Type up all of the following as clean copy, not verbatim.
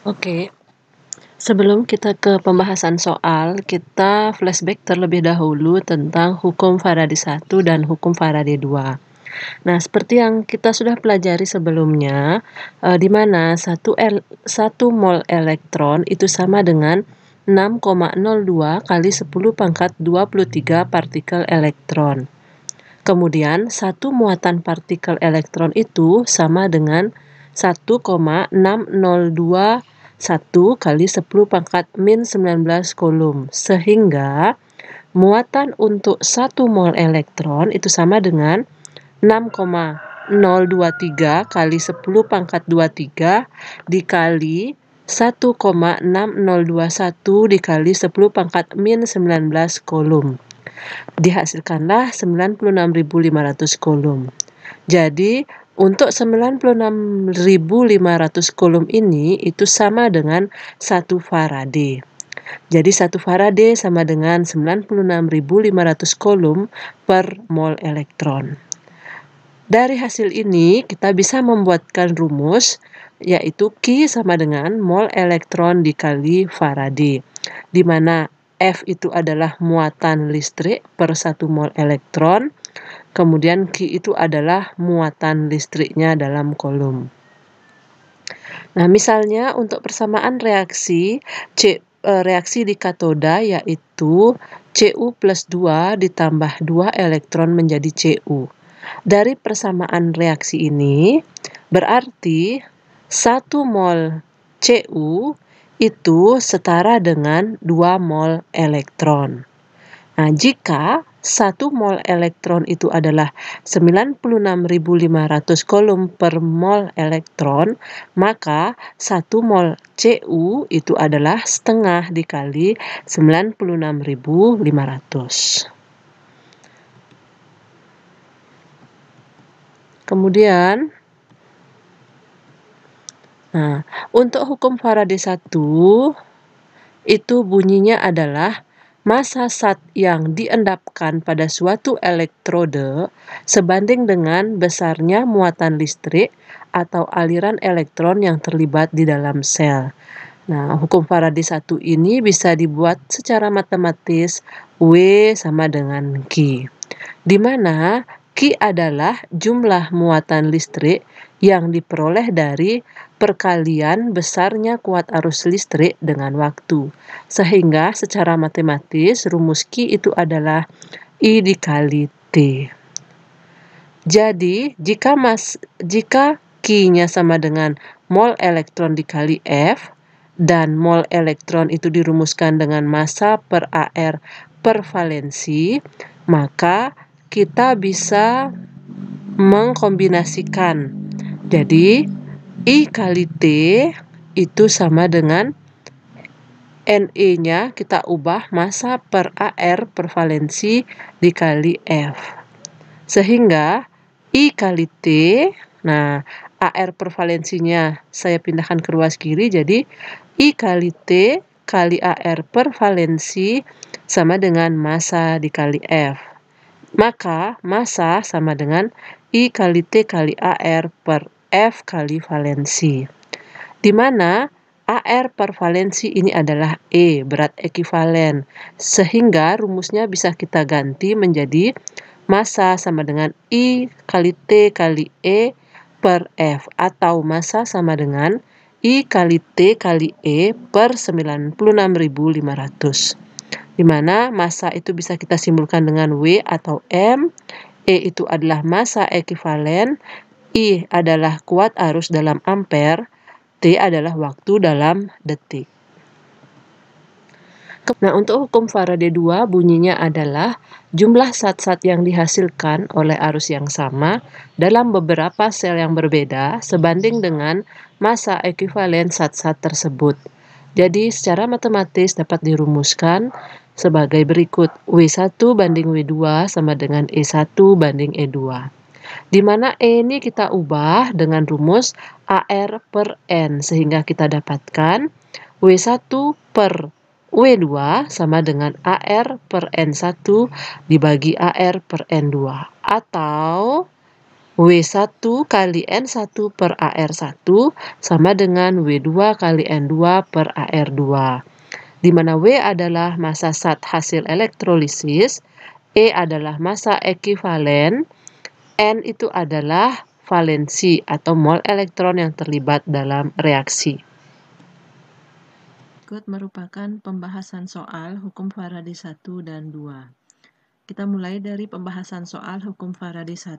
Oke, sebelum kita ke pembahasan soal, kita flashback terlebih dahulu tentang hukum Faraday 1 dan hukum Faraday 2. Nah, seperti yang kita sudah pelajari sebelumnya, di mana 1 mol elektron itu sama dengan 6,02 kali 10 pangkat 23 partikel elektron. Kemudian, 1 muatan partikel elektron itu sama dengan 1,6021 kali 10 pangkat min 19 kulum. Sehingga muatan untuk 1 mol elektron itu sama dengan 6,023 kali 10 pangkat 23 dikali 1,6021 dikali 10 pangkat min 19 kulum. Dihasilkanlah 96.500 kulum. Jadi, untuk 96.500 kulum ini itu sama dengan 1 Faraday. Jadi 1 Faraday sama dengan 96.500 kulum per mol elektron. Dari hasil ini kita bisa membuatkan rumus yaitu Q sama dengan mol elektron dikali Faraday, di mana F itu adalah muatan listrik per 1 mol elektron, kemudian Q itu adalah muatan listriknya dalam kolom. Nah, misalnya untuk persamaan reaksi, reaksi di katoda yaitu Cu plus 2 ditambah 2 elektron menjadi Cu. Dari persamaan reaksi ini, berarti 1 mol Cu itu setara dengan 2 mol elektron. Nah, jika 1 mol elektron itu adalah 96.500 kulum per mol elektron, maka 1 mol Cu itu adalah setengah dikali 96.500. Kemudian, untuk hukum Faraday 1, itu bunyinya adalah massa zat yang diendapkan pada suatu elektrode sebanding dengan besarnya muatan listrik atau aliran elektron yang terlibat di dalam sel. Nah, hukum Faraday 1 ini bisa dibuat secara matematis W sama dengan Q, di mana Q adalah jumlah muatan listrik yang diperoleh dari perkalian besarnya kuat arus listrik dengan waktu. Sehingga secara matematis rumus Q itu adalah I dikali T. Jadi, jika Q-nya sama dengan mol elektron dikali F, dan mol elektron itu dirumuskan dengan massa per AR per valensi, maka kita bisa mengkombinasikan. Jadi, I kali T itu sama dengan Ne-nya kita ubah massa per AR per valensi dikali F. Sehingga I kali T, nah AR per valensinya saya pindahkan ke ruas kiri, jadi I kali T kali AR per valensi sama dengan massa dikali F. Maka massa sama dengan I kali T kali AR per F kali valensi. Di mana AR per valensi ini adalah E, berat ekivalen. Sehingga rumusnya bisa kita ganti menjadi massa sama dengan I kali T kali E per F, atau massa sama dengan I kali T kali E per 96.500. Di mana massa itu bisa kita simpulkan dengan W atau M, E itu adalah massa ekivalen, I adalah kuat arus dalam ampere, T adalah waktu dalam detik. Nah, untuk hukum Faraday 2 bunyinya adalah jumlah zat-zat yang dihasilkan oleh arus yang sama dalam beberapa sel yang berbeda sebanding dengan massa ekivalen zat-zat tersebut. Jadi, secara matematis dapat dirumuskan sebagai berikut. W1 banding W2 sama dengan E1 banding E2. Di mana E ini kita ubah dengan rumus AR per N, sehingga kita dapatkan W1 per W2 sama dengan AR per N1 dibagi AR per N2. Atau W1 kali N1 per AR1 sama dengan W2 kali N2 per AR2. Di mana W adalah massa zat hasil elektrolisis, E adalah massa ekivalen, N itu adalah valensi atau mol elektron yang terlibat dalam reaksi. Berikut merupakan pembahasan soal hukum Faraday 1 dan 2. Kita mulai dari pembahasan soal hukum Faraday 1.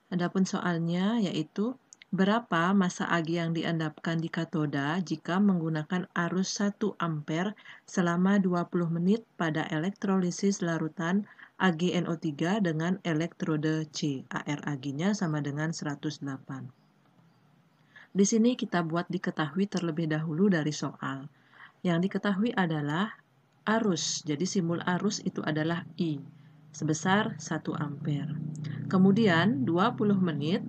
Adapun soalnya yaitu berapa massa Ag yang diendapkan di katoda jika menggunakan arus 1 ampere selama 20 menit pada elektrolisis larutan AgNO3 dengan elektrode C. AR Ag-nya sama dengan 108. Di sini kita buat diketahui terlebih dahulu dari soal. Yang diketahui adalah arus. Jadi simbol arus itu adalah I sebesar 1 ampere. Kemudian 20 menit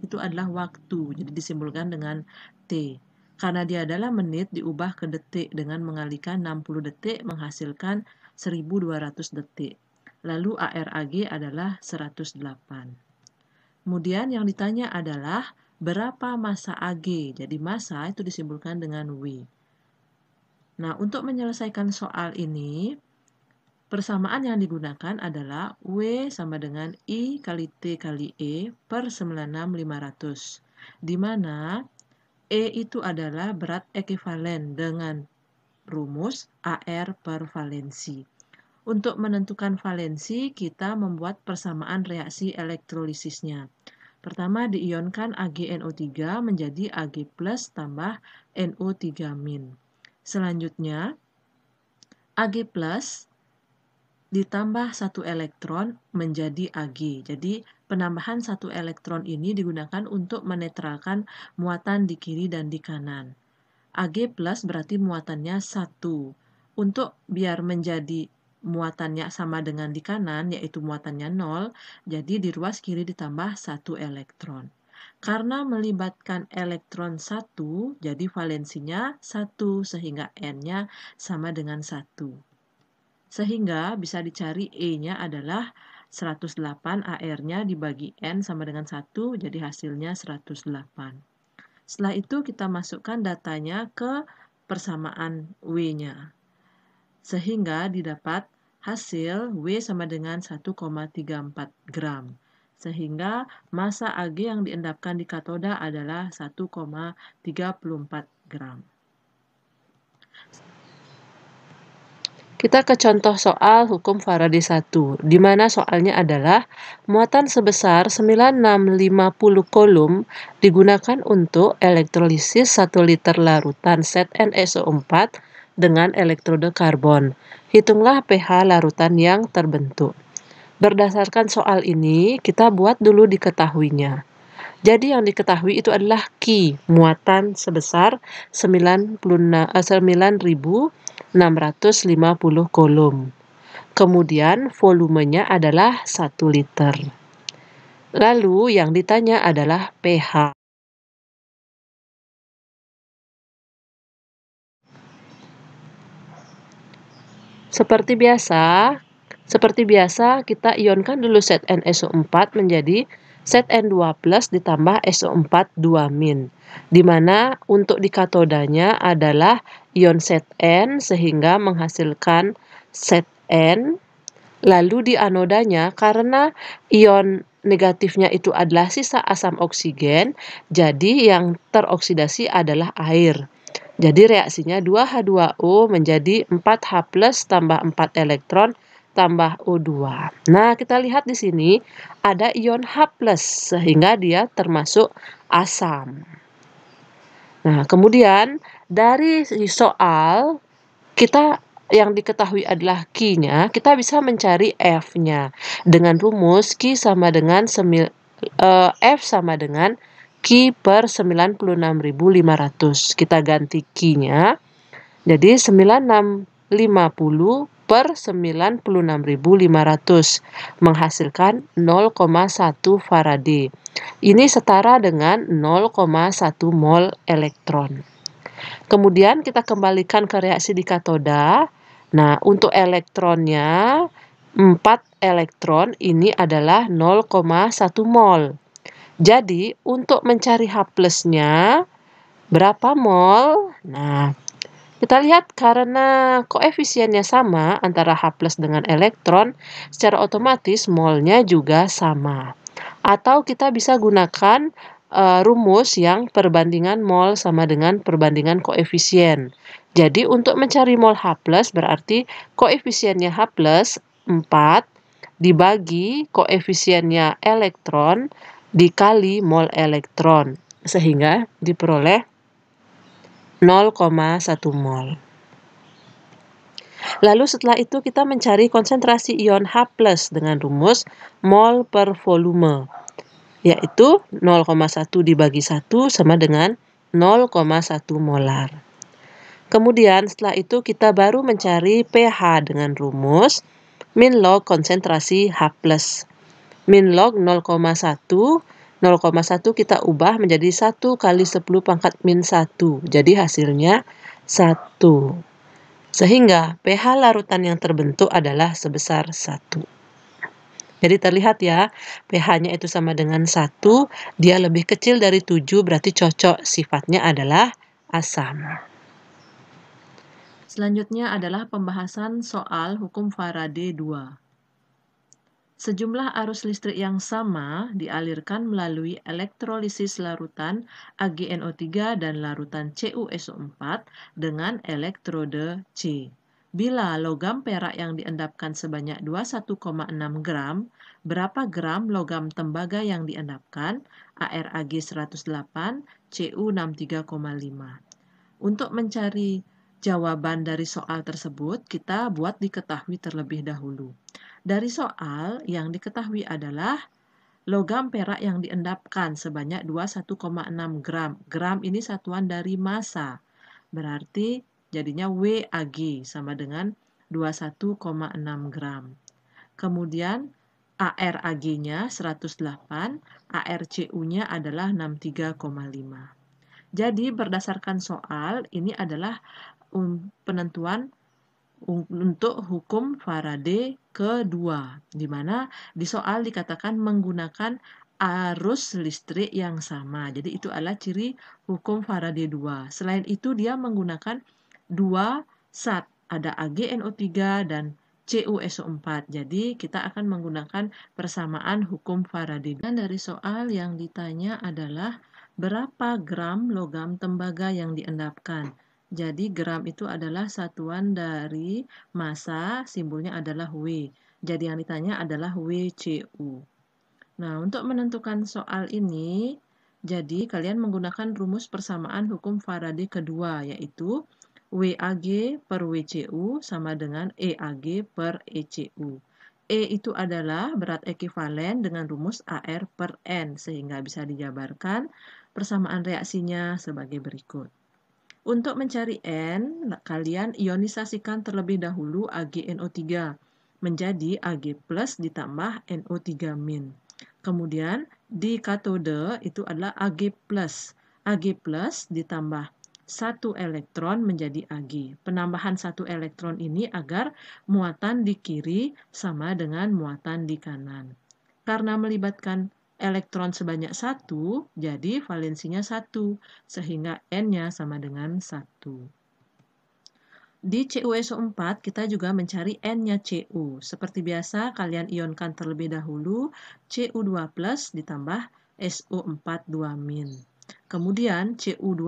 itu adalah waktu, jadi disimbolkan dengan T. Karena dia adalah menit diubah ke detik dengan mengalihkan 60 detik menghasilkan 1200 detik. Lalu AR Ag adalah 108. Kemudian yang ditanya adalah berapa massa Ag, jadi massa itu disimbolkan dengan W. Nah, untuk menyelesaikan soal ini, persamaan yang digunakan adalah W sama dengan I kali T kali E per 96.500. Di mana E itu adalah berat ekivalen dengan rumus AR per valensi. Untuk menentukan valensi, kita membuat persamaan reaksi elektrolisisnya. Pertama, diionkan AgNO3 menjadi Ag plus tambah NO3-. Selanjutnya, Ag plus ditambah 1 elektron menjadi Ag. Jadi penambahan 1 elektron ini digunakan untuk menetralkan muatan di kiri dan di kanan. Ag plus berarti muatannya 1. Untuk biar menjadi muatannya sama dengan di kanan, yaitu muatannya 0, jadi di ruas kiri ditambah 1 elektron. Karena melibatkan elektron 1, jadi valensinya 1, sehingga N-nya sama dengan 1. Sehingga bisa dicari E-nya adalah 108, AR-nya dibagi N sama dengan 1, jadi hasilnya 108. Setelah itu kita masukkan datanya ke persamaan W-nya. Sehingga didapat hasil W sama dengan 1,34 gram. Sehingga massa Ag yang diendapkan di katoda adalah 1,34 gram. Kita ke contoh soal hukum Faraday 1, di mana soalnya adalah muatan sebesar 9650 kolom digunakan untuk elektrolisis 1 liter larutan ZnSO4 dengan elektrode karbon. Hitunglah pH larutan yang terbentuk. Berdasarkan soal ini, kita buat dulu diketahuinya. Jadi yang diketahui itu adalah Q, muatan sebesar 9.650 kolom. Kemudian volumenya adalah 1 liter. Lalu yang ditanya adalah pH. Seperti biasa kita ionkan dulu ZnSO4 menjadi Zn2+ ditambah SO4 2-, di mana untuk di katodanya adalah ion Zn sehingga menghasilkan Zn. Lalu di anodanya karena ion negatifnya itu adalah sisa asam oksigen, jadi yang teroksidasi adalah air. Jadi reaksinya 2H2O menjadi 4H+ tambah 4 elektron tambah O2. Nah, kita lihat di sini ada ion H+, sehingga dia termasuk asam. Nah, kemudian dari soal kita yang diketahui adalah Q-nya, kita bisa mencari F-nya dengan rumus Q sama dengan F sama dengan Q per 96.500. Kita ganti Q-nya. Jadi 9650 per 96.500 menghasilkan 0,1 Faraday. Ini setara dengan 0,1 mol elektron. Kemudian kita kembalikan ke reaksi di katoda. Nah, untuk elektronnya 4 elektron ini adalah 0,1 mol. Jadi, untuk mencari H+-nya, berapa mol? Nah, kita lihat karena koefisiennya sama antara H+ dengan elektron, secara otomatis molnya juga sama. Atau kita bisa gunakan rumus yang perbandingan mol sama dengan perbandingan koefisien. Jadi untuk mencari mol H+ berarti koefisiennya H+ 4 dibagi koefisiennya elektron dikali mol elektron. Sehingga diperoleh 0,1 mol. Lalu setelah itu kita mencari konsentrasi ion H+ dengan rumus mol per volume, yaitu 0,1 dibagi 1 sama dengan 0,1 molar. Kemudian setelah itu kita baru mencari pH dengan rumus min log konsentrasi H+. Min log 0,1 kita ubah menjadi 1 kali 10 pangkat min 1. Jadi hasilnya 1. Sehingga pH larutan yang terbentuk adalah sebesar 1. Jadi terlihat ya, pH-nya itu sama dengan 1, dia lebih kecil dari 7, berarti cocok, sifatnya adalah asam. Selanjutnya adalah pembahasan soal hukum Faraday 2. Sejumlah arus listrik yang sama dialirkan melalui elektrolisis larutan AgNO3 dan larutan CuSO4 dengan elektrode C. Bila logam perak yang diendapkan sebanyak 21,6 gram, berapa gram logam tembaga yang diendapkan? ArAg 108, Cu 63,5. Untuk mencari jawaban dari soal tersebut, kita buat diketahui terlebih dahulu. Dari soal yang diketahui adalah logam perak yang diendapkan sebanyak 21,6 gram. Gram ini satuan dari massa. Berarti jadinya WAg sama dengan 21,6 gram. Kemudian ArAg-nya 108, ArCu-nya adalah 63,5. Jadi berdasarkan soal, ini adalah penentuan untuk hukum Faraday kedua, di mana di soal dikatakan menggunakan arus listrik yang sama. Jadi itu adalah ciri hukum Faraday 2. Selain itu dia menggunakan dua zat, ada AgNO3 dan CuSO4. Jadi kita akan menggunakan persamaan hukum Faraday. Dan dari soal yang ditanya adalah berapa gram logam tembaga yang diendapkan. Jadi gram itu adalah satuan dari massa, simbolnya adalah W. Jadi yang ditanya adalah WCU. Nah, untuk menentukan soal ini, jadi kalian menggunakan rumus persamaan hukum Faraday kedua, yaitu WAg per WCU sama dengan EAg per ECU. E itu adalah berat ekivalen dengan rumus AR per N, sehingga bisa dijabarkan persamaan reaksinya sebagai berikut. Untuk mencari N, kalian ionisasikan terlebih dahulu AgNO3 menjadi Ag+ ditambah NO3-. Kemudian di katode itu adalah Ag+. Ag+ ditambah 1 elektron menjadi Ag. Penambahan 1 elektron ini agar muatan di kiri sama dengan muatan di kanan. Karena melibatkan elektron sebanyak 1, jadi valensinya 1, sehingga N-nya sama dengan 1. Di CuSO4, kita juga mencari N-nya Cu. Seperti biasa, kalian ionkan terlebih dahulu Cu2+ ditambah SO4 2-. Kemudian Cu2+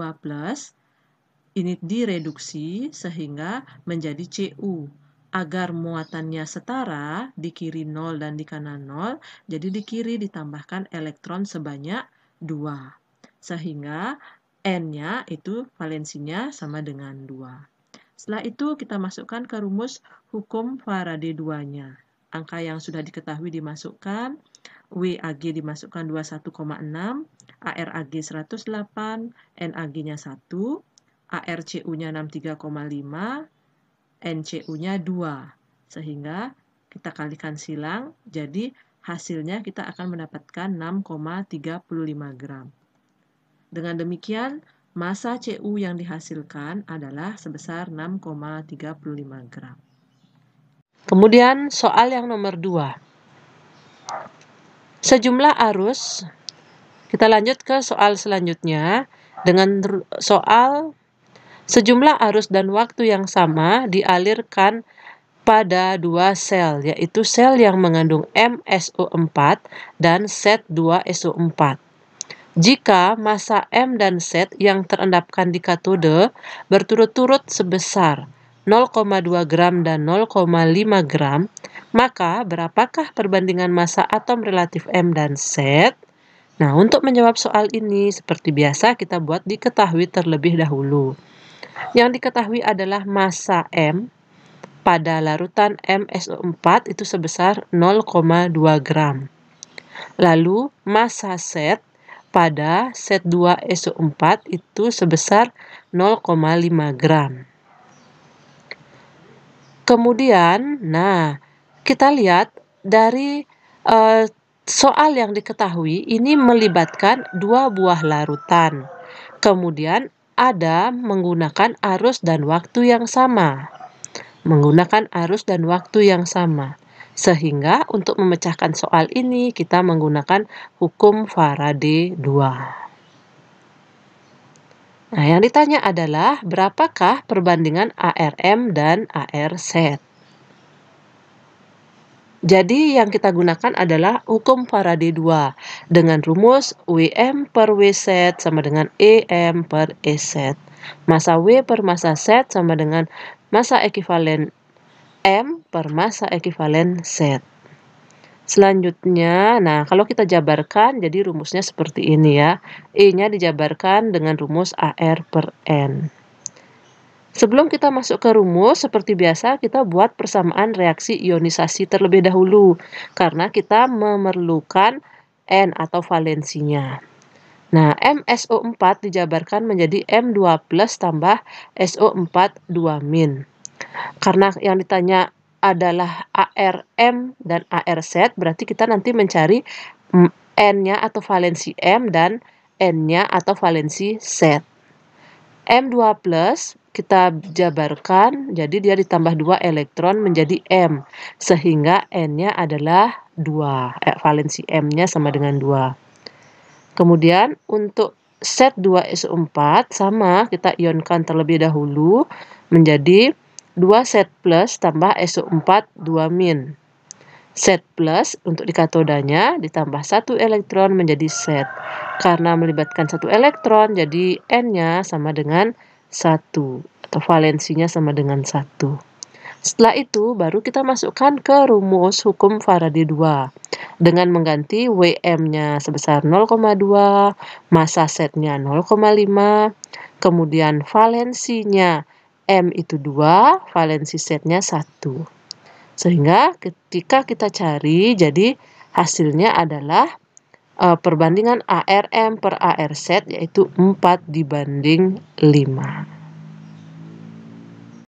ini direduksi sehingga menjadi Cu. Agar muatannya setara, di kiri 0 dan di kanan 0, jadi di kiri ditambahkan elektron sebanyak 2. Sehingga N-nya itu valensinya sama dengan 2. Setelah itu kita masukkan ke rumus hukum Faraday 2-nya. Angka yang sudah diketahui dimasukkan, WAg dimasukkan 21,6, ArAg 108, NAg-nya 1, ArCu-nya 63,5, NCU-nya 2. Sehingga kita kalikan silang, jadi hasilnya kita akan mendapatkan 6,35 gram. Dengan demikian, massa Cu yang dihasilkan adalah sebesar 6,35 gram. Kemudian soal yang nomor 2. Sejumlah arus, kita lanjut ke soal selanjutnya dengan soal sejumlah arus dan waktu yang sama dialirkan pada dua sel, yaitu sel yang mengandung MSO4 dan Z2SO4. Jika massa M dan Z yang terendapkan di katode berturut-turut sebesar 0,2 gram dan 0,5 gram, maka berapakah perbandingan massa atom relatif M dan Z? Nah, untuk menjawab soal ini, seperti biasa kita buat diketahui terlebih dahulu. Yang diketahui adalah massa M pada larutan MSO4 itu sebesar 0,2 gram. Lalu massa Z pada Z2SO4 itu sebesar 0,5 gram. Kemudian, kita lihat dari soal yang diketahui ini melibatkan dua buah larutan. Kemudian ada menggunakan arus dan waktu yang sama. Sehingga untuk memecahkan soal ini kita menggunakan hukum Faraday 2. Nah, yang ditanya adalah berapakah perbandingan ARM dan ARZ? Jadi yang kita gunakan adalah hukum Faraday 2 dengan rumus WM per WZ sama dengan EM per EZ. Massa W per massa Z sama dengan massa ekivalen M per massa ekivalen Z. Selanjutnya, kalau kita jabarkan, jadi rumusnya seperti ini ya. E-nya dijabarkan dengan rumus AR per N. Sebelum kita masuk ke rumus, seperti biasa kita buat persamaan reaksi ionisasi terlebih dahulu, karena kita memerlukan N atau valensinya. Nah, MSO4 dijabarkan menjadi M2 plus tambah SO4 2-. Karena yang ditanya adalah ARM dan ARZ, berarti kita nanti mencari N-nya atau valensi M dan N-nya atau valensi Z. M2 plus kita jabarkan, jadi dia ditambah 2 elektron menjadi M, sehingga N-nya adalah 2, valensi M-nya sama dengan 2. Kemudian untuk Z2SO4 sama, kita ionkan terlebih dahulu menjadi 2Z plus tambah SO4 2-. Z plus untuk di katodanya ditambah 1 elektron menjadi Z. Karena melibatkan 1 elektron, jadi N-nya sama dengan 1 atau valensinya sama dengan 1. Setelah itu baru kita masukkan ke rumus hukum Faraday 2 dengan mengganti WM-nya sebesar 0,2, massa Z-nya 0,5, kemudian valensinya M itu 2, valensi Z-nya 1. Sehingga ketika kita cari, jadi hasilnya adalah perbandingan ARM per ARZ yaitu 4:5.